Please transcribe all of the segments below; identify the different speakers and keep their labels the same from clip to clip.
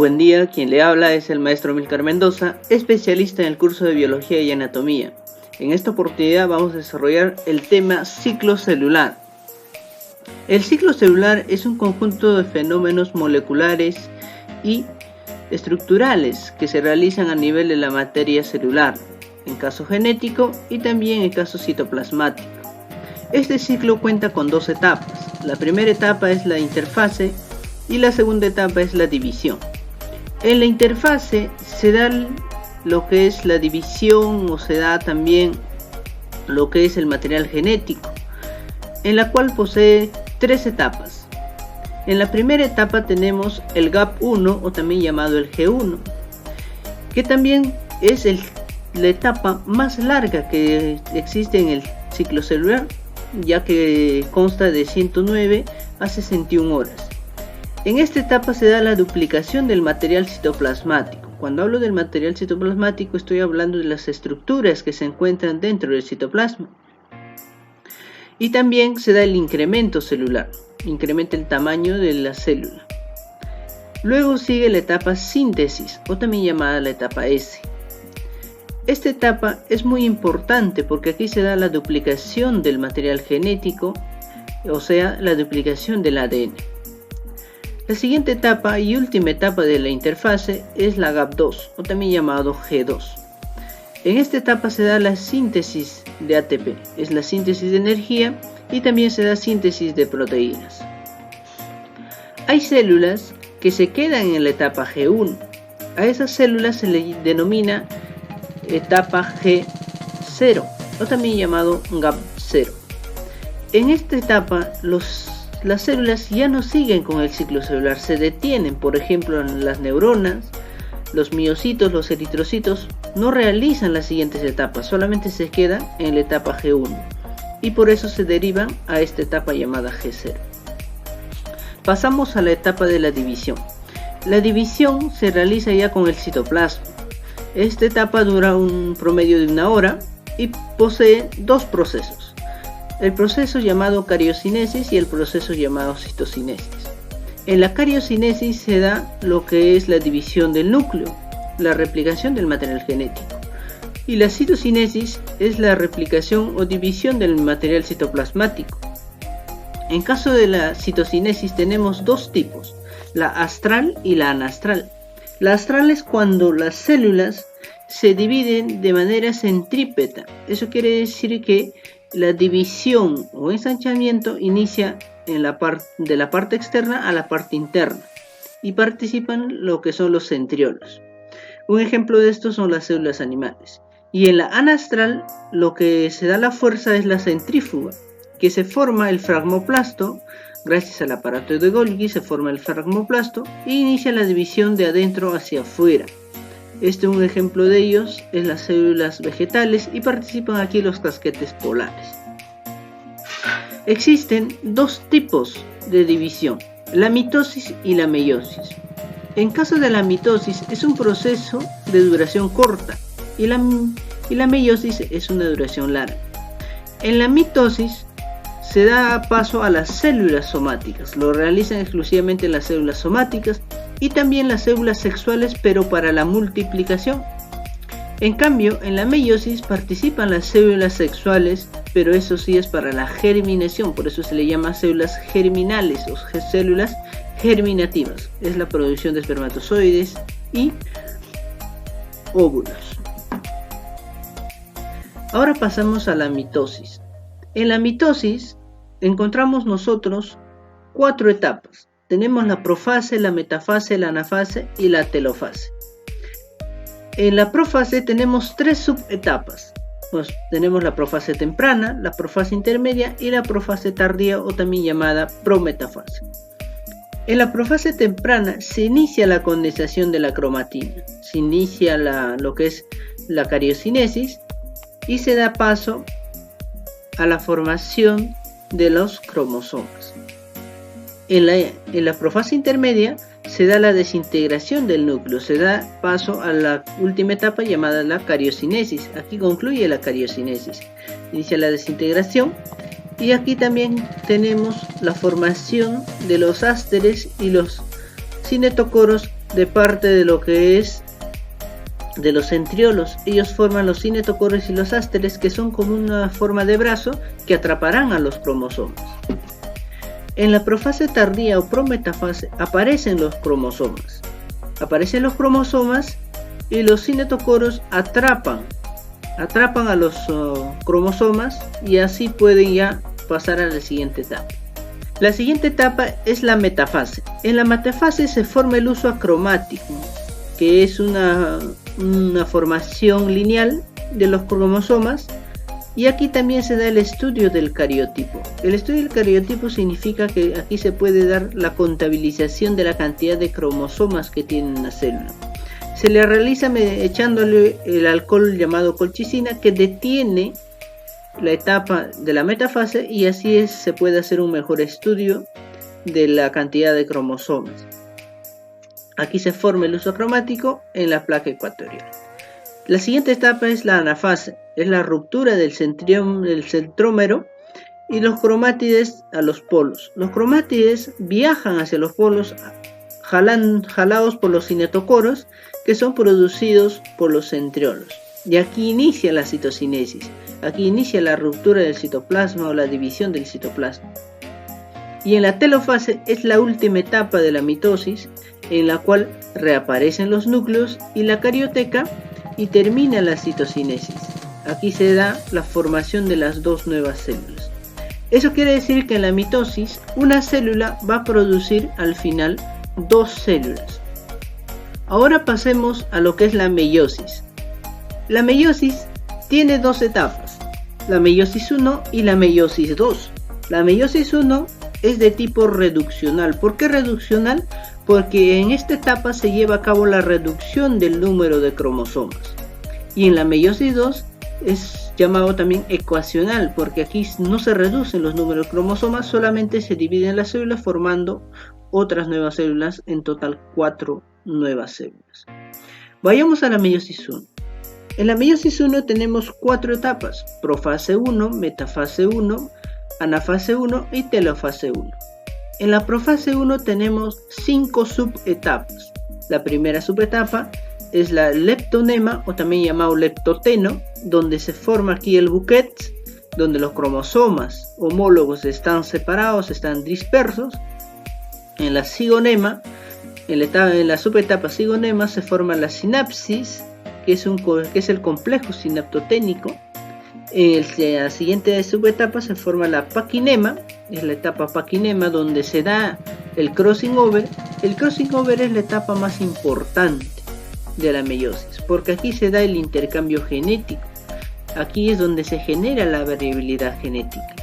Speaker 1: Buen día, quien le habla es el maestro Milcar Mendoza, especialista en el curso de Biología y Anatomía. En esta oportunidad vamos a desarrollar el tema ciclo celular. El ciclo celular es un conjunto de fenómenos moleculares y estructurales que se realizan a nivel de la materia celular, en caso genético y también en caso citoplasmático. Este ciclo cuenta con dos etapas. La primera etapa es la interfase y la segunda etapa es la división. En la interfase se da lo que es la división o se da también lo que es el material genético, en la cual posee tres etapas. En la primera etapa tenemos el GAP1 o también llamado el G1, que también es la etapa más larga que existe en el ciclo celular, ya que consta de 109 a 61 horas. En esta etapa se da la duplicación del material citoplasmático. Cuando hablo del material citoplasmático estoy hablando de las estructuras que se encuentran dentro del citoplasma. Y también se da el incremento celular, incrementa el tamaño de la célula. Luego sigue la etapa síntesis, o también llamada la etapa S. Esta etapa es muy importante porque aquí se da la duplicación del material genético, o sea, la duplicación del ADN. La siguiente etapa y última etapa de la interfase es la GAP2 o también llamado G2. En esta etapa se da la síntesis de ATP, es la síntesis de energía y también se da síntesis de proteínas. Hay células que se quedan en la etapa G1. A esas células se le denomina etapa G0 o también llamado GAP0. En esta etapa las células ya no siguen con el ciclo celular, se detienen. Por ejemplo, las neuronas, los miocitos, los eritrocitos no realizan las siguientes etapas, solamente se quedan en la etapa G1 y por eso se derivan a esta etapa llamada G0. Pasamos a la etapa de la división. La división se realiza ya con el citoplasma. Esta etapa dura un promedio de 1 hora y posee dos procesos. El proceso llamado cariocinesis y el proceso llamado citocinesis. En la cariocinesis se da lo que es la división del núcleo, la replicación del material genético. Y la citocinesis es la replicación o división del material citoplasmático. En caso de la citocinesis tenemos dos tipos, la astral y la anastral. La astral es cuando las células se dividen de manera centrípeta. Eso quiere decir que la división o ensanchamiento inicia de la parte externa a la parte interna y participan lo que son los centriolos. Un ejemplo de esto son las células animales. Y en la anastral lo que se da la fuerza es la centrífuga, que se forma el fragmoplasto. Gracias al aparato de Golgi se forma el fragmoplasto e inicia la división de adentro hacia afuera. Un ejemplo de ellos es las células vegetales y participan aquí los casquetes polares. Existen dos tipos de división, la mitosis y la meiosis. En caso de la mitosis es un proceso de duración corta y la meiosis es una duración larga. En la mitosis se da paso a las células somáticas, lo realizan exclusivamente las células somáticas y también las células sexuales, pero para la multiplicación. En cambio, en la meiosis participan las células sexuales, pero eso sí es para la germinación, por eso se le llama células germinales o células germinativas. Es la producción de espermatozoides y óvulos. Ahora pasamos a la mitosis. En la mitosis encontramos nosotros 4 etapas. Tenemos la profase, la metafase, la anafase y la telofase. En la profase tenemos 3 subetapas. Tenemos la profase temprana, la profase intermedia y la profase tardía o también llamada prometafase. En la profase temprana se inicia la condensación de la cromatina, se inicia lo que es la cariocinesis y se da paso a la formación de los cromosomas. En la profase intermedia se da la desintegración del núcleo, se da paso a la última etapa llamada la cariocinesis. Aquí concluye la cariocinesis, inicia la desintegración y aquí también tenemos la formación de los ásteres y los cinetocoros de parte de lo que es de los centriolos. Ellos forman los cinetocoros y los ásteres, que son como una forma de brazo que atraparán a los cromosomas. En la profase tardía o prometafase aparecen los cromosomas. Aparecen los cromosomas y los cinetocoros atrapan a los cromosomas y así pueden ya pasar a la siguiente etapa. La siguiente etapa es la metafase. En la metafase se forma el uso acromático, que es una formación lineal de los cromosomas, y aquí también se da el estudio del cariotipo. El estudio del cariotipo significa que aquí se puede dar la contabilización de la cantidad de cromosomas que tiene una célula. Se le realiza echándole el alcohol llamado colchicina, que detiene la etapa de la metafase, y así se puede hacer un mejor estudio de la cantidad de cromosomas. Aquí se forma el uso cromático en la placa ecuatorial. La siguiente etapa es la anafase, es la ruptura del centrómero y los cromátides a los polos. Los cromátides viajan hacia los polos jalados por los cinetocoros, que son producidos por los centriolos. Y aquí inicia la citocinesis, aquí inicia la ruptura del citoplasma o la división del citoplasma. Y en la telofase es la última etapa de la mitosis, en la cual reaparecen los núcleos y la carioteca y termina la citocinesis. Aquí se da la formación de las dos nuevas células. Eso quiere decir que en la mitosis una célula va a producir al final dos células. Ahora pasemos a lo que es la meiosis. La meiosis tiene dos etapas, la meiosis 1 y la meiosis 2. La meiosis 1 es de tipo reduccional. ¿Por qué reduccional? Porque en esta etapa se lleva a cabo la reducción del número de cromosomas. Y en la meiosis 2 es llamado también ecuacional, porque aquí no se reducen los números de cromosomas, solamente se dividen las células formando otras nuevas células, en total 4 nuevas células. Vayamos a la meiosis 1. En la meiosis 1 tenemos 4 etapas: profase 1, metafase 1, anafase 1 y telofase 1. En la profase 1 tenemos 5 subetapas. La primera subetapa es la leptonema, o también llamado leptoteno, donde se forma aquí el bouquet, donde los cromosomas homólogos están separados, están dispersos. En la cigonema, en la subetapa cigonema, se forma la sinapsis, que es el complejo sinaptoténico. En la siguiente subetapa se forma la paquinema, es la etapa paquinema, donde se da el crossing over. El crossing over es la etapa más importante de la meiosis, porque aquí se da el intercambio genético. Aquí es donde se genera la variabilidad genética.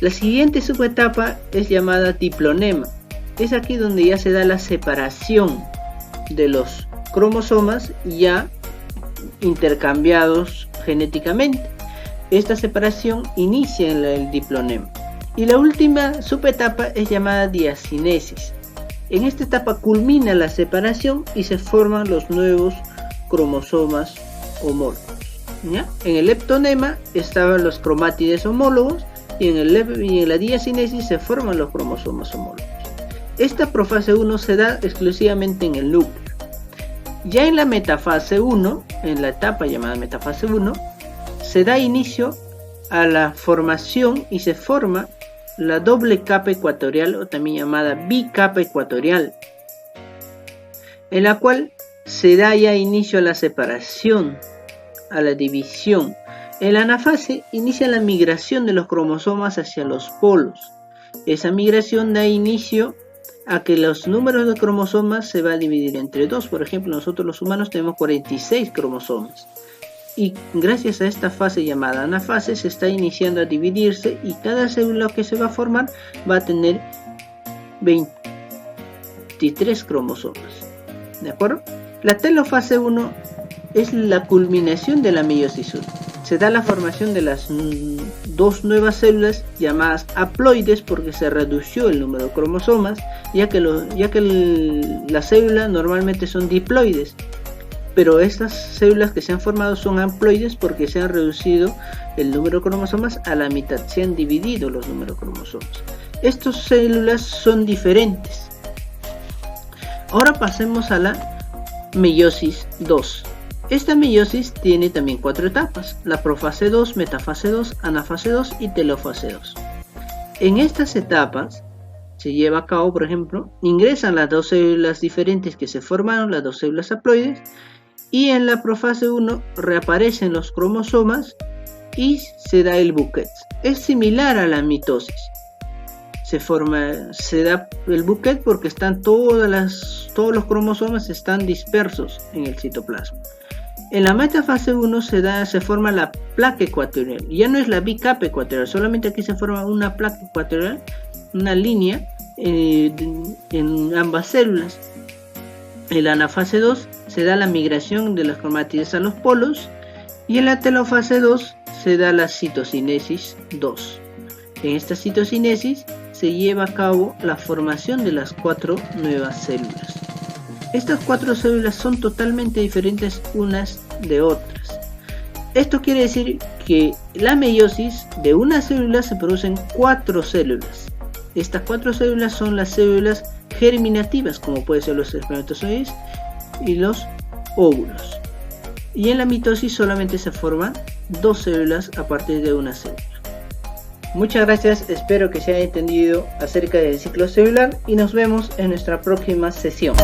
Speaker 1: La siguiente subetapa es llamada diplonema. Es aquí donde ya se da la separación de los cromosomas ya intercambiados genéticamente. Esta separación inicia en el diplonema. Y la última subetapa es llamada diacinesis. En esta etapa culmina la separación y se forman los nuevos cromosomas homólogos. ¿Ya? En el leptonema estaban los cromátides homólogos y en la diacinesis se forman los cromosomas homólogos. Esta profase 1 se da exclusivamente en el núcleo. Ya en la metafase 1, en la etapa llamada metafase 1, se da inicio a la formación y se forma la doble capa ecuatorial, o también llamada bicapa ecuatorial, en la cual se da ya inicio a la separación, a la división. En la anafase inicia la migración de los cromosomas hacia los polos. Esa migración da inicio a que los números de cromosomas se va a dividir entre 2. Por ejemplo, nosotros los humanos tenemos 46 cromosomas. Y gracias a esta fase llamada anafase se está iniciando a dividirse, y cada célula que se va a formar va a tener 23 cromosomas. ¿De acuerdo? La telofase 1 es la culminación de la meiosis 1. Se da la formación de las dos nuevas células llamadas haploides, porque se redució el número de cromosomas, ya que las células normalmente son diploides. Pero estas células que se han formado son haploides porque se han reducido el número de cromosomas a la mitad, se han dividido los números de cromosomas. Estas células son diferentes. Ahora pasemos a la meiosis 2. Esta meiosis tiene también 4 etapas: la profase 2, metafase 2, anafase 2 y telofase 2. En estas etapas se lleva a cabo, por ejemplo, ingresan las dos células diferentes que se formaron, las dos células haploides, y en la profase 1 reaparecen los cromosomas y se da el bouquet. Es similar a la mitosis. Se da el bouquet porque están todos los cromosomas están dispersos en el citoplasma. En la metafase 1 se forma la placa ecuatorial. Ya no es la bicapa ecuatorial, solamente aquí se forma una placa ecuatorial, una línea en ambas células. En la anafase 2 se da la migración de las cromátides a los polos, y en la telofase 2 se da la citocinesis 2. En esta citocinesis se lleva a cabo la formación de las 4 nuevas células. Estas 4 células son totalmente diferentes unas de otras. Esto quiere decir que la meiosis de una célula se producen 4 células. Estas 4 células son las células germinativas, como pueden ser los espermatozoides y los óvulos. Y en la mitosis solamente se forman 2 células a partir de una célula. Muchas gracias, espero que se haya entendido acerca del ciclo celular y nos vemos en nuestra próxima sesión.